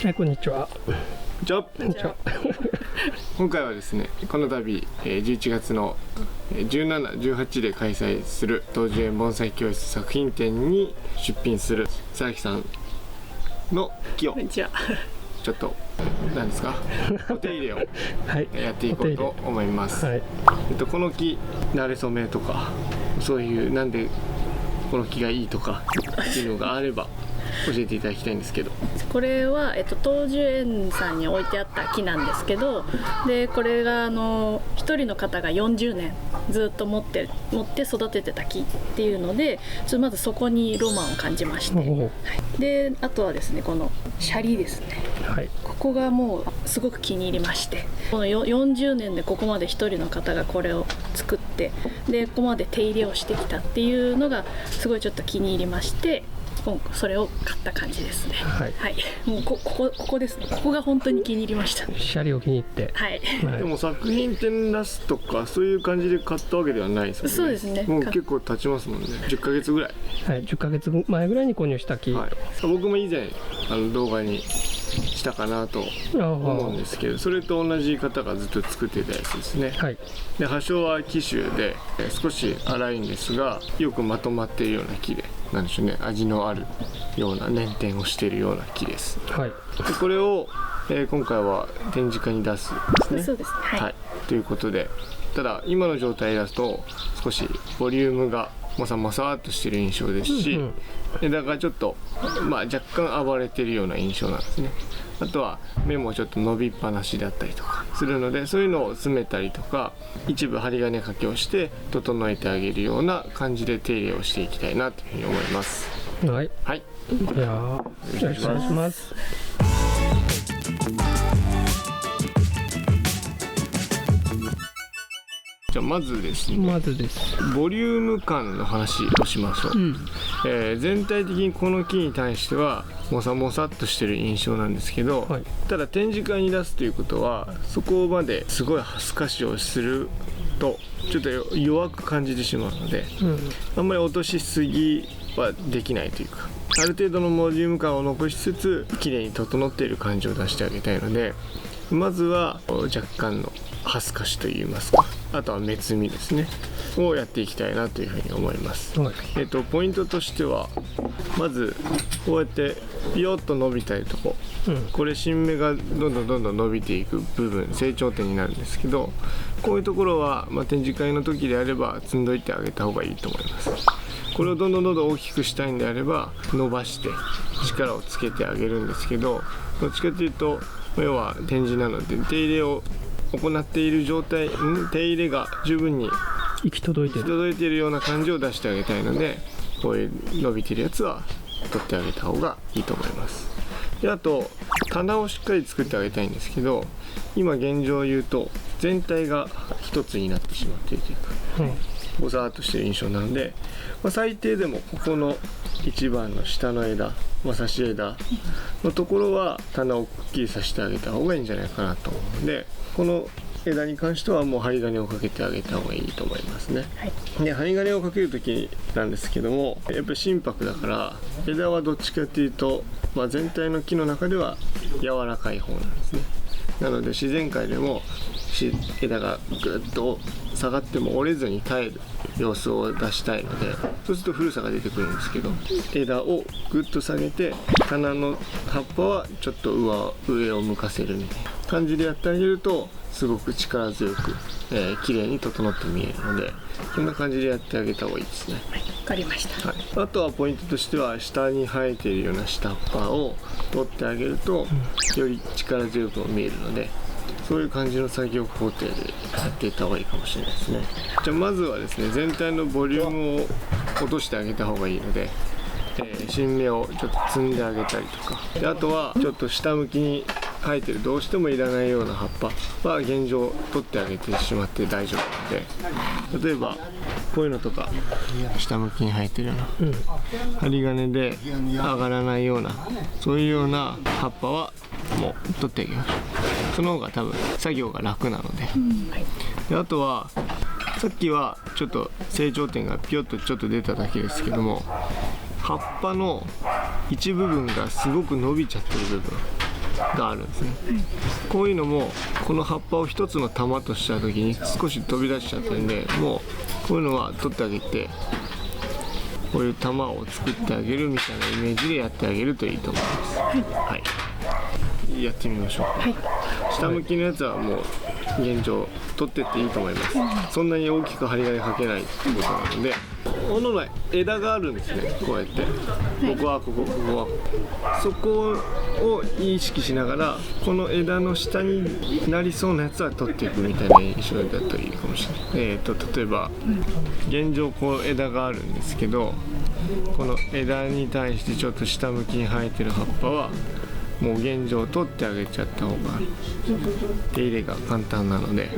はい、こんにちは。じゃあこんにちは。今回はですね、この度11月の17、18で開催する東樹園盆栽教室作品展に出品する佐々木さんの木をこんにちは。ちょっと何ですかお手入れをはい。やっていこうと思います。はい。この木慣れ初めとかそういうなんでこの木がいいとかっていうのがあれば教えていただきたいんですけど。これは、東樹園さんに置いてあった木なんですけど、でこれが一人の方が40年ずっと持って育ててた木っていうので、ちょっとまずそこにロマンを感じまして、はい、であとはですね、このシャリですね、はい。ここがもうすごく気に入りまして、この40年でここまで一人の方がこれを作って、でここまで手入れをしてきたっていうのがすごいちょっと気に入りまして、それを買った感じですね。はい。はい、もうここですね。ここが本当に気に入りました。シャリを気に入って。はい。でも作品展出すとかそういう感じで買ったわけではないですもんね。そうですね。もう結構経ちますもんね。10ヶ月ぐらい。はい。10ヶ月前ぐらいに購入した木。はい。僕も以前動画にしたかなと思うんですけど、それと同じ方がずっと作ってたやつですね。はい。で葉鞘は紀州で少し粗いんですが、よくまとまっているような木で、なんでしょうね、味のあるような捻転をしているような木です。はい。でこれを、今回は展示会に出すんですね。そうですね。はい。はい、ということで、ただ今の状態だと少しボリュームがもさもさっとしてる印象ですし、枝がちょっと、若干暴れてるような印象なんですね。あとは目もちょっと伸びっぱなしだったりとかするので、そういうのを詰めたりとか、一部針金掛けをして整えてあげるような感じで手入れをしていきたいなというふうに思います。はい。はい、じゃあ、よろしくお願いします。じゃあまずですね、まずです。ボリューム感の話をしましょう。全体的にこの木に対してはもさもさっとしてる印象なんですけど、はい。ただ展示会に出すということはそこまですごい透かしをするとちょっと弱く感じてしまうので、あんまり落としすぎはできないというか、ある程度のボリューム感を残しつつ綺麗に整っている感じを出してあげたいので、まずは若干の透かしといいますか、あとは目摘みですねをやっていきたいなというふうに思います。はい。ポイントとしては、まずこうやってピヨッと伸びたりとこ、これ新芽がどんどん伸びていく部分、成長点になるんですけど、こういうところは、展示会の時であれば摘んどいてあげた方がいいと思います。これをどんどん大きくしたいんであれば伸ばして力をつけてあげるんですけど、どっちかというと要は展示なので手入れを行っている状態、手入れが十分に行き届いてる。いるような感じを出してあげたいので、こういう伸びてるやつは取ってあげた方がいいと思います。であと棚をしっかり作ってあげたいんですけど、今現状を言うと全体が一つになってしまっているというか、ぼさーっとしてる印象なので、最低でもここの一番の下の枝、差し枝のところは棚をくっきりさせてあげた方がいいんじゃないかなと思うので、この枝に関してはもう針金をかけてあげた方がいいと思いますね。はい。で針金をかける時なんですけども、やっぱり心拍だから枝はどっちかというと、全体の木の中では柔らかい方なんですね。なので自然界でも枝がぐっと下がっても折れずに耐える様子を出したいので、そうすると古さが出てくるんですけど、枝をぐっと下げて花の葉っぱはちょっと上を向かせるみたいな感じでやってあげると、すごく力強く、綺麗に整って見えるので、こんな感じでやってあげた方がいいですね。はい。わかりました。はい、あとはポイントとしては、下に生えているような下っ端を取ってあげると、より力強く見えるので、そういう感じの作業工程でやっていった方がいいかもしれないですね。じゃあまずはですね、全体のボリュームを落としてあげた方がいいので、新芽をちょっと摘んであげたりとか、であとはちょっと下向きに生えてるどうしてもいらないような葉っぱは現状取ってあげてしまって大丈夫なので、例えばこういうのとか下向きに生えてるような、針金で上がらないような、そういうような葉っぱはもう取ってあげましょう。その方が多分作業が楽なので、であとはさっきはちょっと成長点がピヨッとちょっと出ただけですけども、葉っぱの一部分がすごく伸びちゃってる部分、があるんですね。こういうのもこの葉っぱを一つの玉とした時に少し飛び出しちゃってるんで、もうこういうのは取ってあげて、こういう玉を作ってあげるみたいなイメージでやってあげるといいと思います。はい、やってみましょう。下向きのやつはもう現状取ってっていいと思います。そんなに大きく針金かけないってことなので、この枝があるんですね。こうやってここはここはそこを意識しながら、この枝の下になりそうなやつは取っていくみたいな印象だといいかもしれない。例えば現状こう枝があるんですけど、この枝に対してちょっと下向きに生えてる葉っぱはもう現状取ってあげちゃった方が手入れが簡単なので、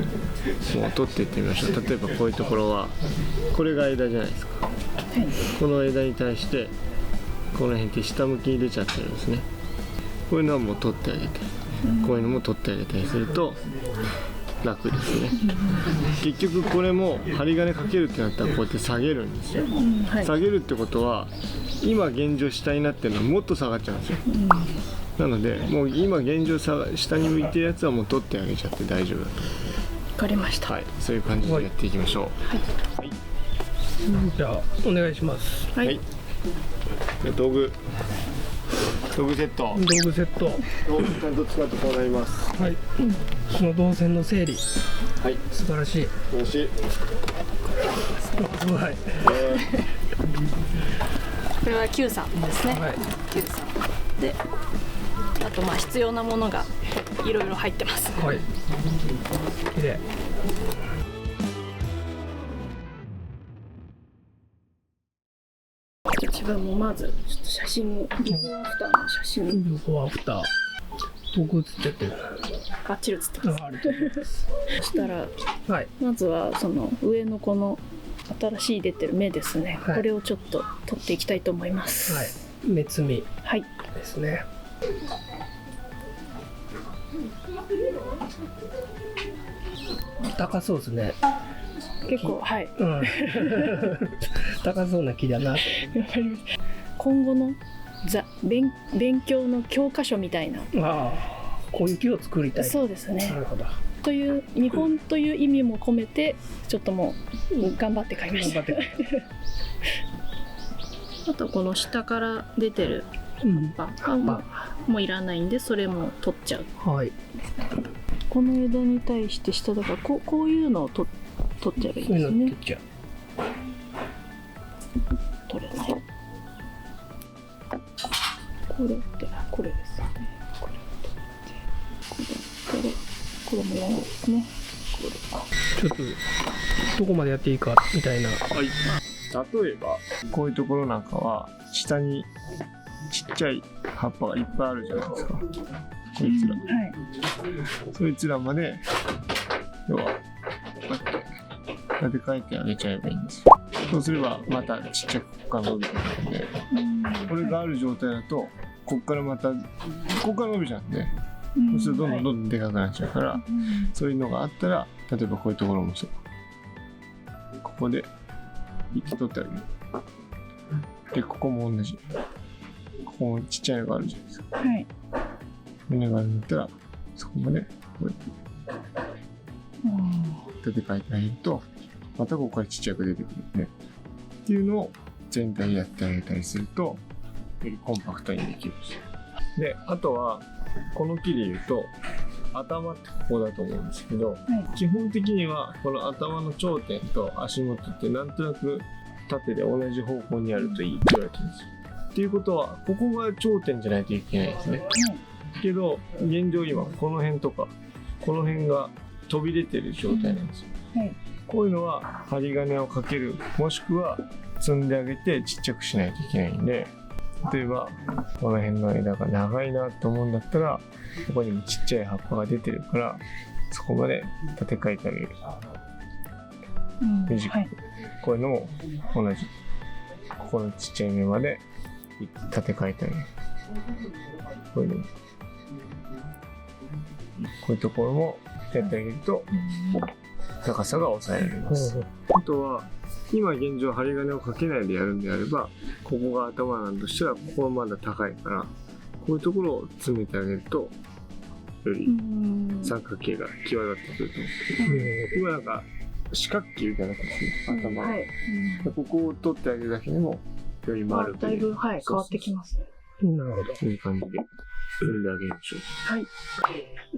もう取っていってみましょう。例えばこういうところはこれが枝じゃないですか。この枝に対してこの辺って下向きに出ちゃってるんですね。こういうのはもう取ってあげて、こういうのも取ってあげたりすると楽ですね。結局これも針金かけるってなったらこうやって下げるんですよ。下げるってことは今現状下になってるのはもっと下がっちゃうんですよ。なのでもう今現状下に向いてるやつはもう取ってあげちゃって大丈夫だと思います。わかりました。はい、そういう感じでやっていきましょう。じゃあお願いします。はい、じゃあ道具セット。道具セット。道具ちゃんと使ってこうなります。はい。その動線の整理。はい。素晴らしい。よろしい。すごい。これは9さんですね。はい。 9さんで、あと必要なものがいろいろ入ってます。はい。綺麗。自分もまずちょっと写真を、ビフォーアフターの写真ビフォーアフター。遠く映っちゃってる。バッチリ写ってます。あると思います。そしたらはい。まずはその上のこの新しい出てる芽ですね、はい、これをちょっと取っていきたいと思います。はい。目摘みですね。高そうですね。結構はい。うん。高そうな木だな。今後の勉強の教科書みたいな。ああ、こういう木を作りたい。そうですね。なるほど。という見本という意味も込めてちょっともう頑張って買いました。あとこの下から出てる葉っぱもういらないんで、それも取っちゃう。はい。この枝に対して下だからこういうのを取っちゃえばいいですね。取れない。これですよね。これもいらないですね。ちょっとどこまでやっていいかみたいな。はい。例えばこういうところなんかは下にちっちゃい葉っぱがいっぱいあるじゃないですか。こいつら、そいつらまで要は立て替えてあげちゃえばいいんですよ。そうすればまたちっちゃくここから伸びてくるので、これがある状態だとこっからまたここから伸びちゃうんで、そうするとどんどんでかくなっちゃうから、そういうのがあったら、例えばこういうところもそう、ここで一気取ってあげる。でここも同じ、ここもちっちゃいのがあるじゃないですか。はい。骨があるんだったらそこまでこうやって立て替えてあげると、またここからちっちゃく出てくるんで、っていうのを全体やってあげたりするとよりコンパクトにできるし。であとはこの木でいうと頭ってここだと思うんですけど、基本的にはこの頭の頂点と足元ってなんとなく縦で同じ方向にあるといいって言われてるんですよ。っていうことはここが頂点じゃないといけないですね。けど現状今この辺とかこの辺が飛び出てる状態なんですよ。こういうのは針金をかける、もしくは積んであげてちっちゃくしないといけないんで、例えばこの辺の枝が長いなと思うんだったら、ここにもちっちゃい葉っぱが出てるからそこまで立て替えてあげる。短く、こういうのも同じ、ここのちっちゃい芽まで立て替えてあげる。こういうのもこういうところもやってあげると高さが抑えられます。あとは今現状針金をかけないでやるんであれば、ここが頭なんとしたらここはまだ高いから、こういうところを詰めてあげるとより三角形が際立ってくると思う。今なんか四角形みたいな感じ、頭、はい、ここを取ってあげるだけでもより丸く、だいぶ、はい、変わってきますね。なるほど。いい感じで組んであげましょう。はい。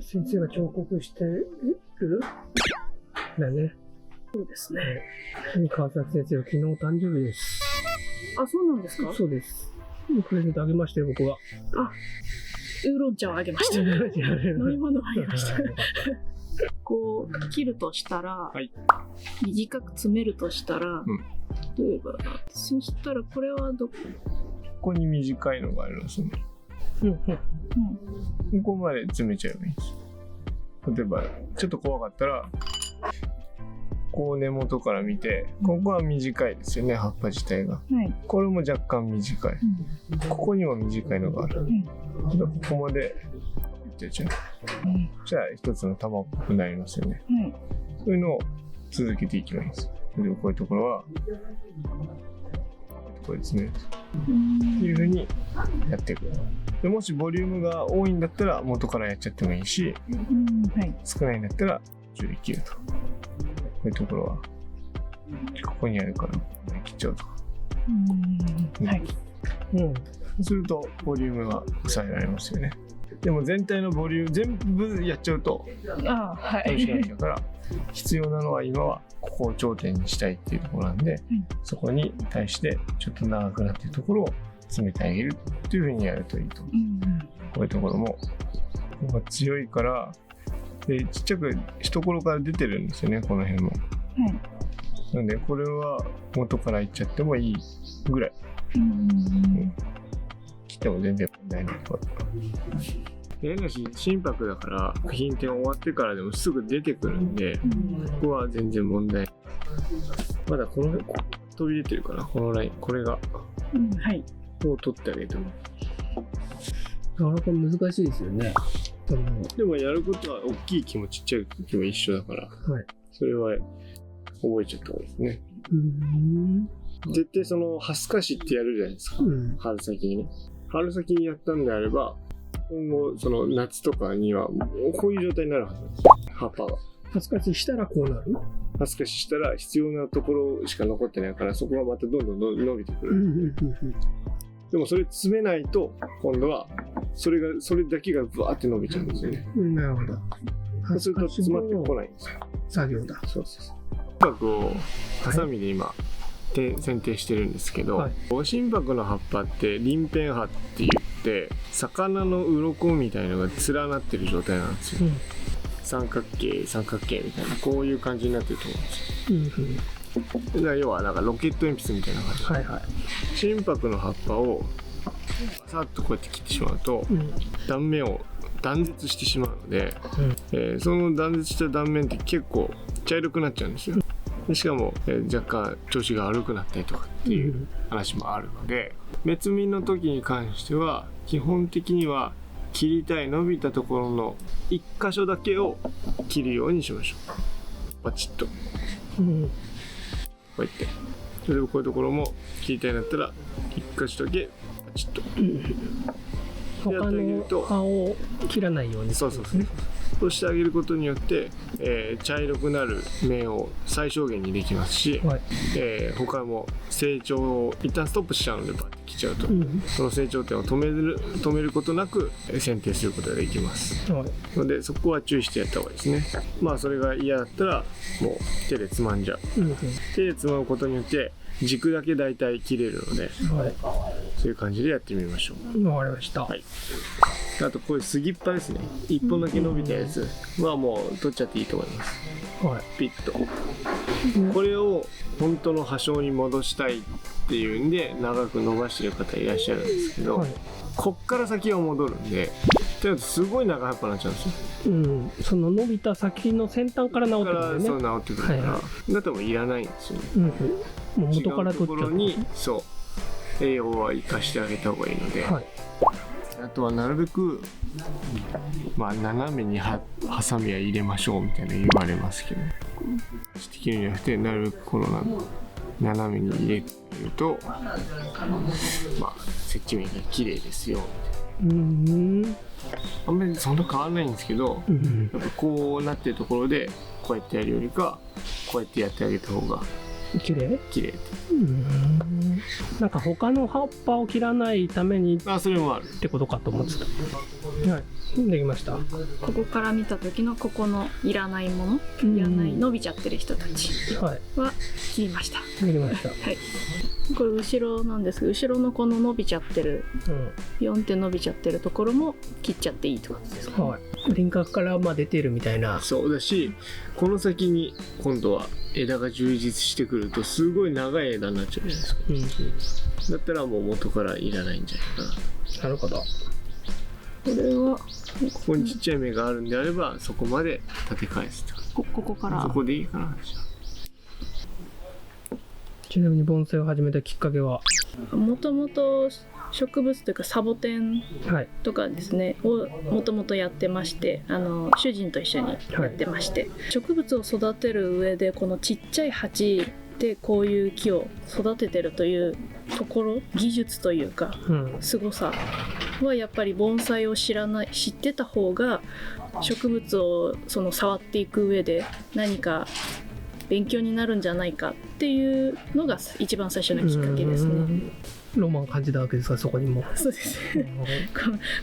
先生が彫刻してるだね。そうですね。川崎先生は昨日誕生日です。あ、そうなんですか？そうです。プレゼントあげましたよ、僕は。あ、ウーロン茶をあげました。飲み物をあげました。こう切るとしたら、はい、短く詰めるとしたら、例えばそしたらこれはここに短いのがあるんですね。ここまで詰めちゃえばいいんです。例えばちょっと怖かったらこう根元から見て、ここは短いですよね、葉っぱ自体が、これも若干短い、ここにも短いのがある、ここまでいってちゃう、じゃあ一つの玉っぽくなりますよね、そういうのを続けていけばいいんです。でこういうところはこれですねっていう風にやっていく。でもしボリュームが多いんだったら元からやっちゃってもいいし、少ないんだったら途中で切ると。こういうところはここにあるから切っちゃうとか、そうするとボリュームが抑えられますよね。でも全体のボリューム全部やっちゃうと楽しくなっちゃうから、必要なのは今はここを頂点にしたいっていうところなんで、そこに対してちょっと長くなっているところを詰めてあげるっていう風にやるといいと思う。こういうところも強いからでちっちゃく懐から出てるんですよね、この辺も、なのでこれは元からいっちゃってもいいぐらい、切っても全然問題ないところ。変なし心拍だから作品展終わってからでもすぐ出てくるんで、ここは全然問題ない。まだこの飛び出てるから、このライン、これが、を取ってあげてもなかなか難しいですよね。でもやることは大きい木もちっちゃい木も一緒だから、それは覚えちゃった方がいいですね。絶対そのハスカシってやるじゃないですか、春先にね。春先にやったんであれば今後その夏とかにはこういう状態になるはずなんですよ、葉っぱが。ハスカシしたらこうなる？ハスカシしたら必要なところしか残ってないから、そこがまたどんどん伸びてくる。でもそれ詰めないと今度はそれだけがブワーって伸びちゃうんですよね。なるほど。そうすると詰まってこないんですよ。作業だ。そうそうそう。心拍をハサミで今、剪定してるんですけど、心拍の葉っぱって鱗片葉って言って魚の鱗みたいのが連なってる状態なんですよ。三角形みたいな、こういう感じになってると思うんですよ。だから要はなんかロケット鉛筆みたいな感じ、心拍の葉っぱをさっとこうやって切ってしまうと、断面を断絶してしまうので、その断絶した断面って結構茶色くなっちゃうんですよ。でしかも、若干調子が悪くなったりとかっていう話もあるので、別身の時に関しては基本的には切りたい伸びたところの1箇所だけを切るようにしましょう。バチッと、こうやって例えばこういうところも切りたいんだったら1箇所だけバチッと、他の葉を切らないように。そうしてあげることによって、茶色くなる面を最小限にできますし、他も成長を一旦ストップしちゃうのでバッて切っちゃうと、その成長点を止めることなく剪定することができます、のでそこは注意してやった方がいいですね。まあそれが嫌だったらもう手でつまんじゃう、手でつまむことによって軸だけだいたい切れるので、そういう感じでやってみましょう。わかりました。あとこういう杉っ葉ですね、1本だけ伸びたやつはもう取っちゃっていいと思います。ピッと、これを本当の葉鞘に戻したいっていうんで長く伸ばしてる方いらっしゃるんですけど、こっから先は戻るんで、というとすごい長葉っぱになっちゃうんですよ。その伸びた先の先端から治ってくるんだよね。そう治ってくるから、だってもういらないんですよね。もう元から取っちゃう。違うところに栄養は生かしてあげた方がいいので、あとはなるべく、斜めにハサミは入れましょうみたいな言われますけど、切るんじゃなくてなるべくこの斜めに入れると、接地面が綺麗ですよみあんまりそんな変わらないんですけど、やっぱこうなってるところでこうやってやるよりかこうやってやってあげた方が綺麗。なんか他の葉っぱを切らないためにそれもあるってことかと思ってた。はい、できました。ここから見た時のここのいらないもの、いらない伸びちゃってる人たちは切りました。できました。はい。これ後ろなんですけど、後ろのこの伸びちゃってる、ピョンって伸びちゃってるところも切っちゃっていいってことですか。はい。輪郭から出てるみたいな。そうだし、この先に今度は枝が充実してくるとすごい長い枝になっちゃうじゃないですか。だったらもう元からいらないんじゃないかな。なるほど。これはここにちっちゃい芽があるんであればそこまで立て返すとか。ここからそこでいいかな。ちなみに盆栽を始めたきっかけは、もともと植物というかサボテンとかですね、をもともとやってまして、主人と一緒にやってまして、植物を育てる上でこのちっちゃい鉢でこういう木を育ててるというところ、技術というか凄さはやっぱり盆栽を知ってた方が植物を触っていく上で何か勉強になるんじゃないかっていうのが一番最初のきっかけですね。ロマンを感じたわけですか、そこにも。そうです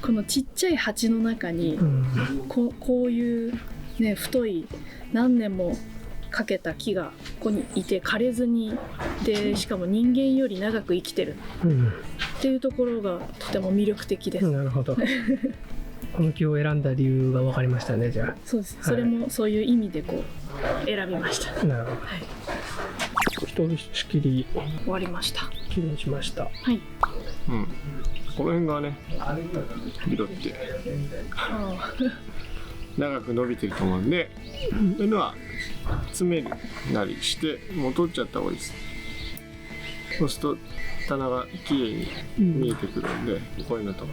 このちっちゃい鉢の中にこういうね、太い何年もかけた木がここにいて枯れずに、でしかも人間より長く生きてるっていうところがとても魅力的です。なるほど。この木を選んだ理由が分かりましたね。じゃあそうです、それもそういう意味で選びました。なるほど。ひとしきり終わりました。きれいにしました。はい。この辺がね、色って長く伸びてると思うんで、そういうのは詰めなりしてもう取っちゃった方がいいです。そうすると棚がきれいに見えてくるんで、こういうのとか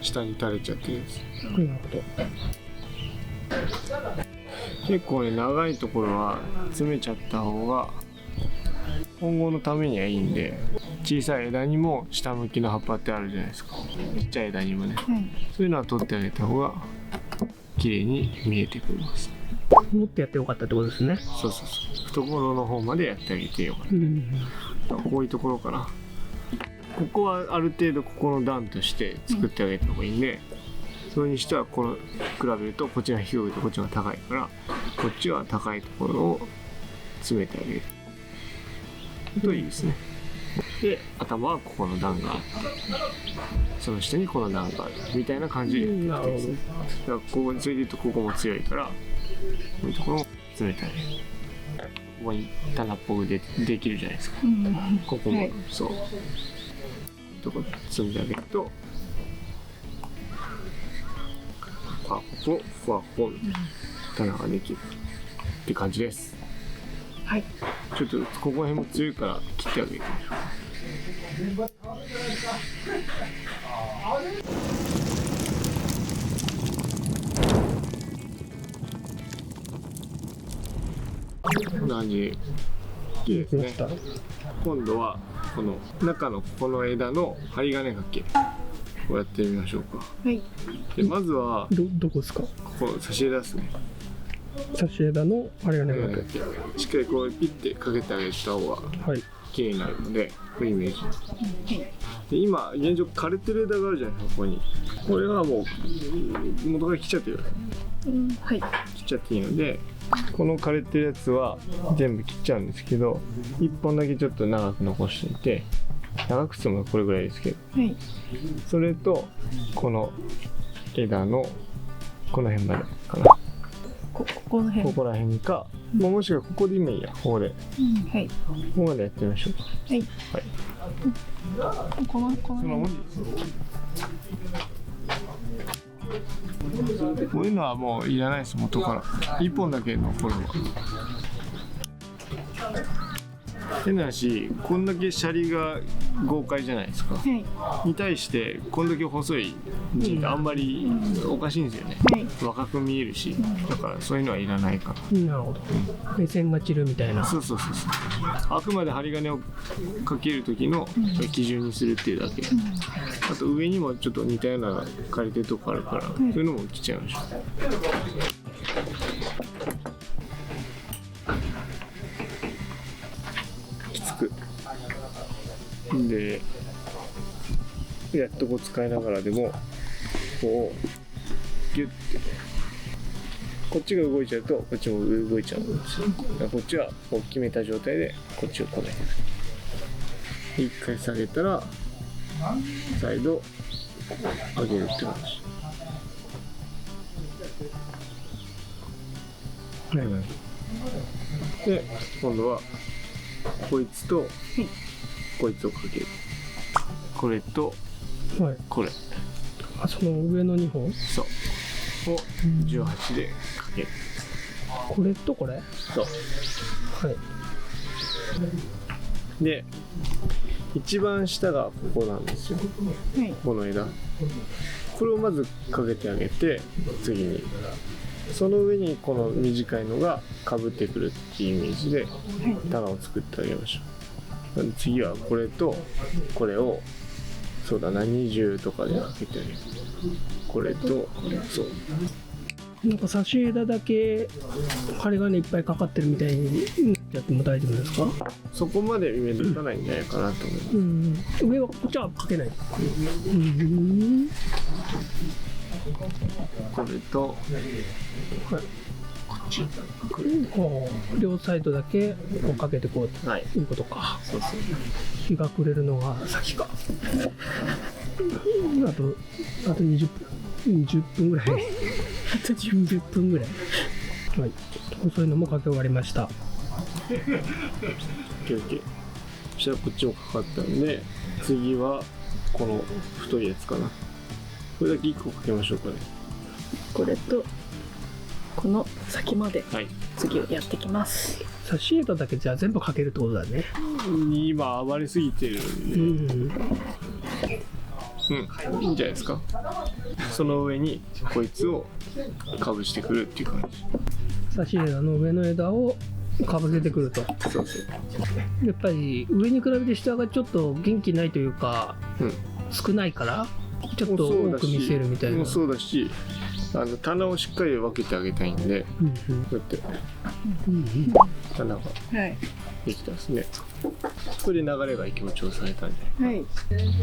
下に垂れちゃってるんです。なるほど。結構ね、長いところは詰めちゃった方が今後のためにはいいんで、小さい枝にも下向きの葉っぱってあるじゃないですか。ちっちゃい枝にもね、そういうのは取ってあげた方が綺麗に見えてくれます。もっとやってよかったってことですね。そう懐の方までやってあげてよかった、こういうところかな。ここはある程度ここの段として作ってあげた方がいいんで、それにしては比べるとこっちが低いとこっちが高いから、こっちは高いところを詰めてあげるといいですね。で頭はここの段があって、その下にこの段があるみたいな感じでやっていきたいですね。だからここについてるとここも強いから、こういうところを詰めてあげる。ここに棚っぽくできるじゃないですか、ここも、そうとこ詰めてあげると、ここ棚ができるって感じです。はい。ちょっとここら辺も強いから切ってあげてみましょう。こんな感じいいですね。今度はこの中のこの枝の針金掛けこうやってみましょうか。はい。でまずはどこですか。ここの差し枝ですね。差し枝の針金掛け。しっかりこうピッてかけてあげた方が綺麗になるので、こういうイメージ。で今現状枯れてる枝があるじゃないですか。ここにこれはもう元から切っちゃってる、はい、切っちゃっていいので、この枯れてるやつは全部切っちゃうんですけど、1本だけちょっと長く残しておいて、長くてもこれぐらいですけど、それとこの枝のこの辺までかな、ここら辺か、もしくはここで今いいや、ここで、ここまでやってみましょうか。このこういうのはもういらないです。元から1本だけ残るわ。変な話、こんだけシャリが豪快じゃないですか、はい、に対してこんだけ細い字ってあんまりおかしいんですよね、はい、若く見えるし、だからそういうのはいらないかな。なるほど。目線が散るみたいな。そうそうそうそう。あくまで針金をかける時の基準にするっていうだけ。あと上にもちょっと似たような借りてるとこあるから、そういうのも来ちゃいましょう。きつく。で、やっとこう使いながらでもこうギュッて。こっちが動いちゃうとこっちも動いちゃうんですよ。だからこっちはこう決めた状態でこっちをこねる。一回下げたら再度上げるって感じ。で今度はこいつとこいつをかける。これとはい。これ。あ、その上の2本。そう。を18でかける。これとこれ。そう。はい。で一番下がここなんですよ、はい、この枝。これをまずかけてあげて、次にその上にこの短いのがかぶってくるっていうイメージで棚を作ってあげましょう。次はこれとこれを、そうだな、20とかでかけてあげる。これとそうなんか差し枝だけ針金いっぱいかかってるみたいにやっても大丈夫ですか？そこまで目立たないんじゃないかなと思う。上はこっちはかけない。これと、はい、こっち、両サイドだけこうかけてこうということか。そうそう。日が暮れるのが先か。あと20分ぐらい。あと10分ぐらい。はい。そういうのもかけ終わりました。OK。そしたらこっちもかかったんで、次はこの太いやつかな。これだけ1個かけましょうかね。これとこの先まではい。次をやってきます。差し枝だけじゃあ全部かけるってことだね。今暴れすぎてるんで、いいんじゃないですか。その上にこいつをかぶしてくるっていう感じ。差し枝の上の枝をかぶせてくると。そうそう。やっぱり上に比べて下がちょっと元気ないというか、少ないからちょっと多く見せるみたいな。もうそうだし、棚をしっかり分けてあげたいんで、こうやって棚ができたんですね。これで流れが強調されたんで、はい、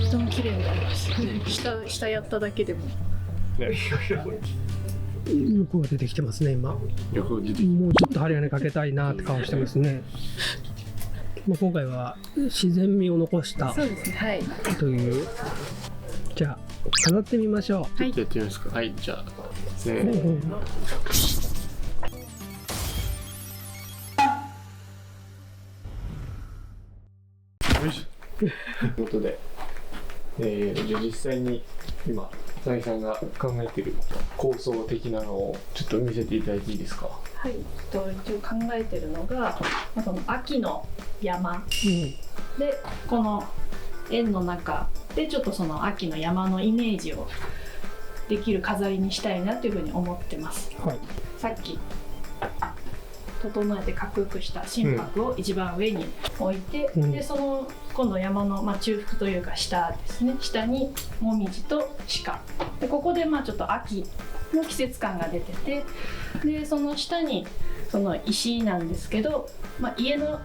とても綺麗になりました。下やっただけでも、ね、欲が出てきてますね今。欲が出てきて、もうちょっと針金かけたいなって顔してますね。今回は自然味を残したそうですね、はい、という。じゃあ飾ってみましょう。はい、やってみますか。はい、じゃあせーの。よいしょ。ということで、じゃあ実際に今佐々木さんが考えている構想的なのをちょっと見せていただいていいですか？はい、一応考えてるのが、その秋の山、でこの円の中でちょっとその秋の山のイメージをできる飾りにしたいなというふうに思ってます。はい、さっき整えてかっこよくした心拍を一番上に置いて、でその今度山の、中腹というか下ですね、下にもみじと鹿で、ここでちょっと秋の季節感が出てて、でその下にその石なんですけど、家の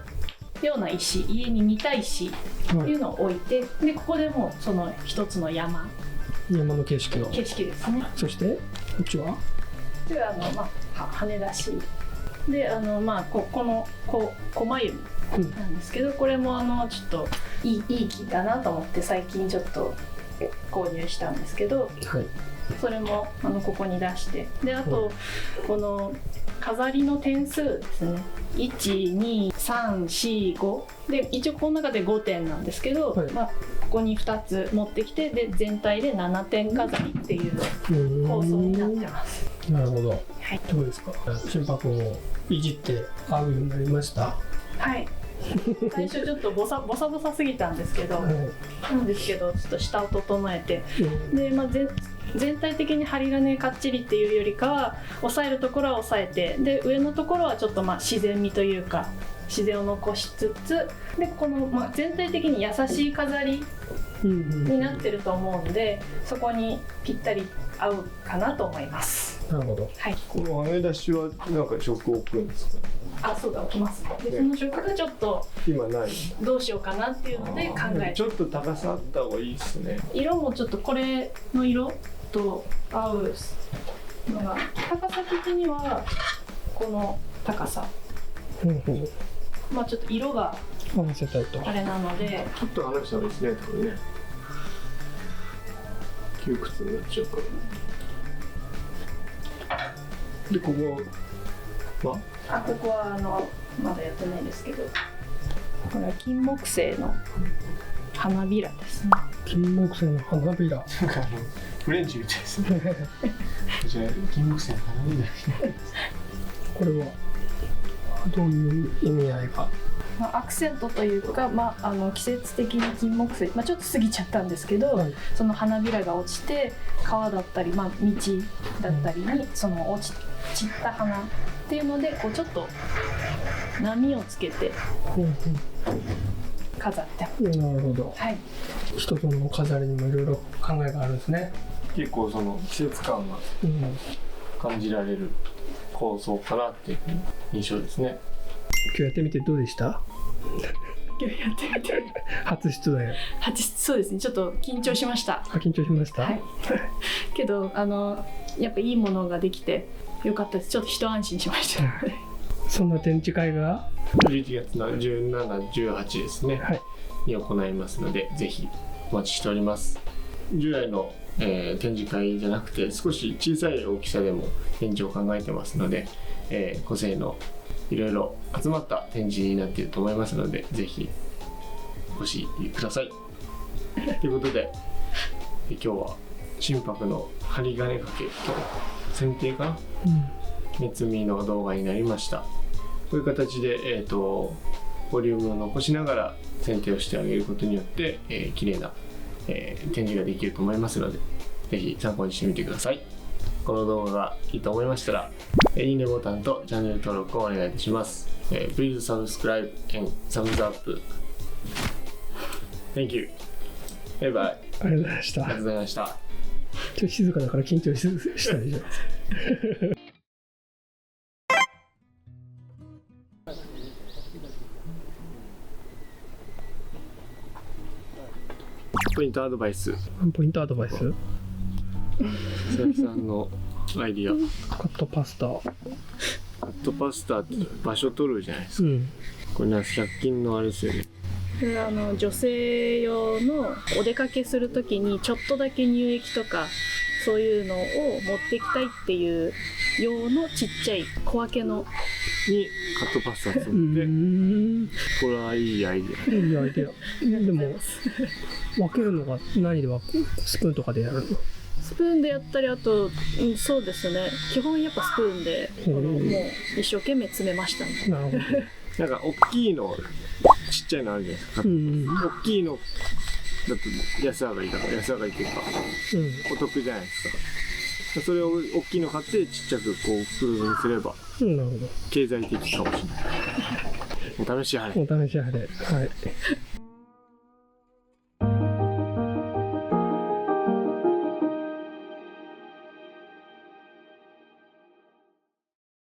ような石、家に似た石っていうのを置いて、でここでもうその一つの山の景色を。景色ですね。そしてこっちは羽出しで、この狛弓なんですけど、これもちょっといい木だなと思って最近ちょっと購入したんですけど、はい、それもここに出して、であとこの飾りの点数ですね、12345で一応この中で5点なんですけど、ここに2つ持ってきて、で全体で7点飾りっていう構想になってます。なるほど。はい、どうですか？心拍をいじって合うようになりました？はい、最初ちょっとボサボサすぎたんですけど、なんですけどちょっと下を整えて、で、全体的に針金かっちりっていうよりかは押さえるところは押さえて、で上のところはちょっと自然味というか自然を残しつつ、でこの、全体的に優しい飾りになってると思うんで、そこにぴったり合うかなと思います。なるほど。はい。この揚げ出しはなんか食置くんですか？そうだ、置きます。で、その食がちょっと今ない。どうしようかなっていうので考えて。ちょっと高さあった方がいいですね。色もちょっとこれの色と合うのが、高さ的にはこの高さ。ちょっと色が合わせたいと。あれなので。ちょっと離した方がいいですね、これね。窮屈になっちゃうから。で、ここはここはまだやってないですけど、これは金木犀の花びらですね。金木犀の花びら。なんかフレンチみたいですね。こちら金木犀の花びら。これはどういう意味合いが？アクセントというか、季節的に金木犀、ちょっと過ぎちゃったんですけど、はい、その花びらが落ちて川だったり、道だったりにその散った花っていうのでこうちょっと波をつけて飾ってます。なるほど。はい。一つの飾りにもいろいろ考えがあるんですね。結構その季節感が感じられる構想かなっていう印象ですね。今日やってみてどうでした？今日やってみて初出題。そうですね、ちょっと緊張しました。緊張しました。はい。けどやっぱいいものができてよかったです。ちょっと一安心しました。そんな展示会が11月の17、18ですね、に行いますので、ぜひお待ちしております。従来の、展示会じゃなくて少し小さい大きさでも展示を考えてますので、個性のいろいろ集まった展示になっていると思いますので、ぜひお越しください。ということで、今日は心拍の針金かけと剪定かな、目摘みの動画になりました。こういう形で、ボリュームを残しながら剪定をしてあげることによって、綺麗な、展示ができると思いますので、ぜひ参考にしてみてください。この動画がいいと思いましたら、いいねボタンとチャンネル登録をお願いいたします。Please subscribe and thumbs up. Thank you. バイバイ。ありがとうございました。ありがとうございました。ちょっと静かだから緊張したでしょ。ポイントアドバイス。ポイントアドバイス。佐々木さんのアイディア。カットパスタ。カットパスタって場所取るじゃないですか。これ100均のあれですよね。これは女性用のお出かけするときにちょっとだけ乳液とかそういうのを持っていきたいっていう用のちっちゃい小分けのにカットパスタ積んで、これはいいアイデア。いいアイデア。でも分けるのが何でスプーンとかでやるの？スプーンでやったり、あと、そうですね、基本やっぱスプーンでもう一生懸命詰めましたね。なるほど。なんか大きいのちっちゃいのあるじゃないですか。大きいのだと安上がりというかお得じゃないですか。それを大きいの買ってちっちゃくこう袋にすれば経済的かもしれない。お試しあれ。お試しあれ。はい。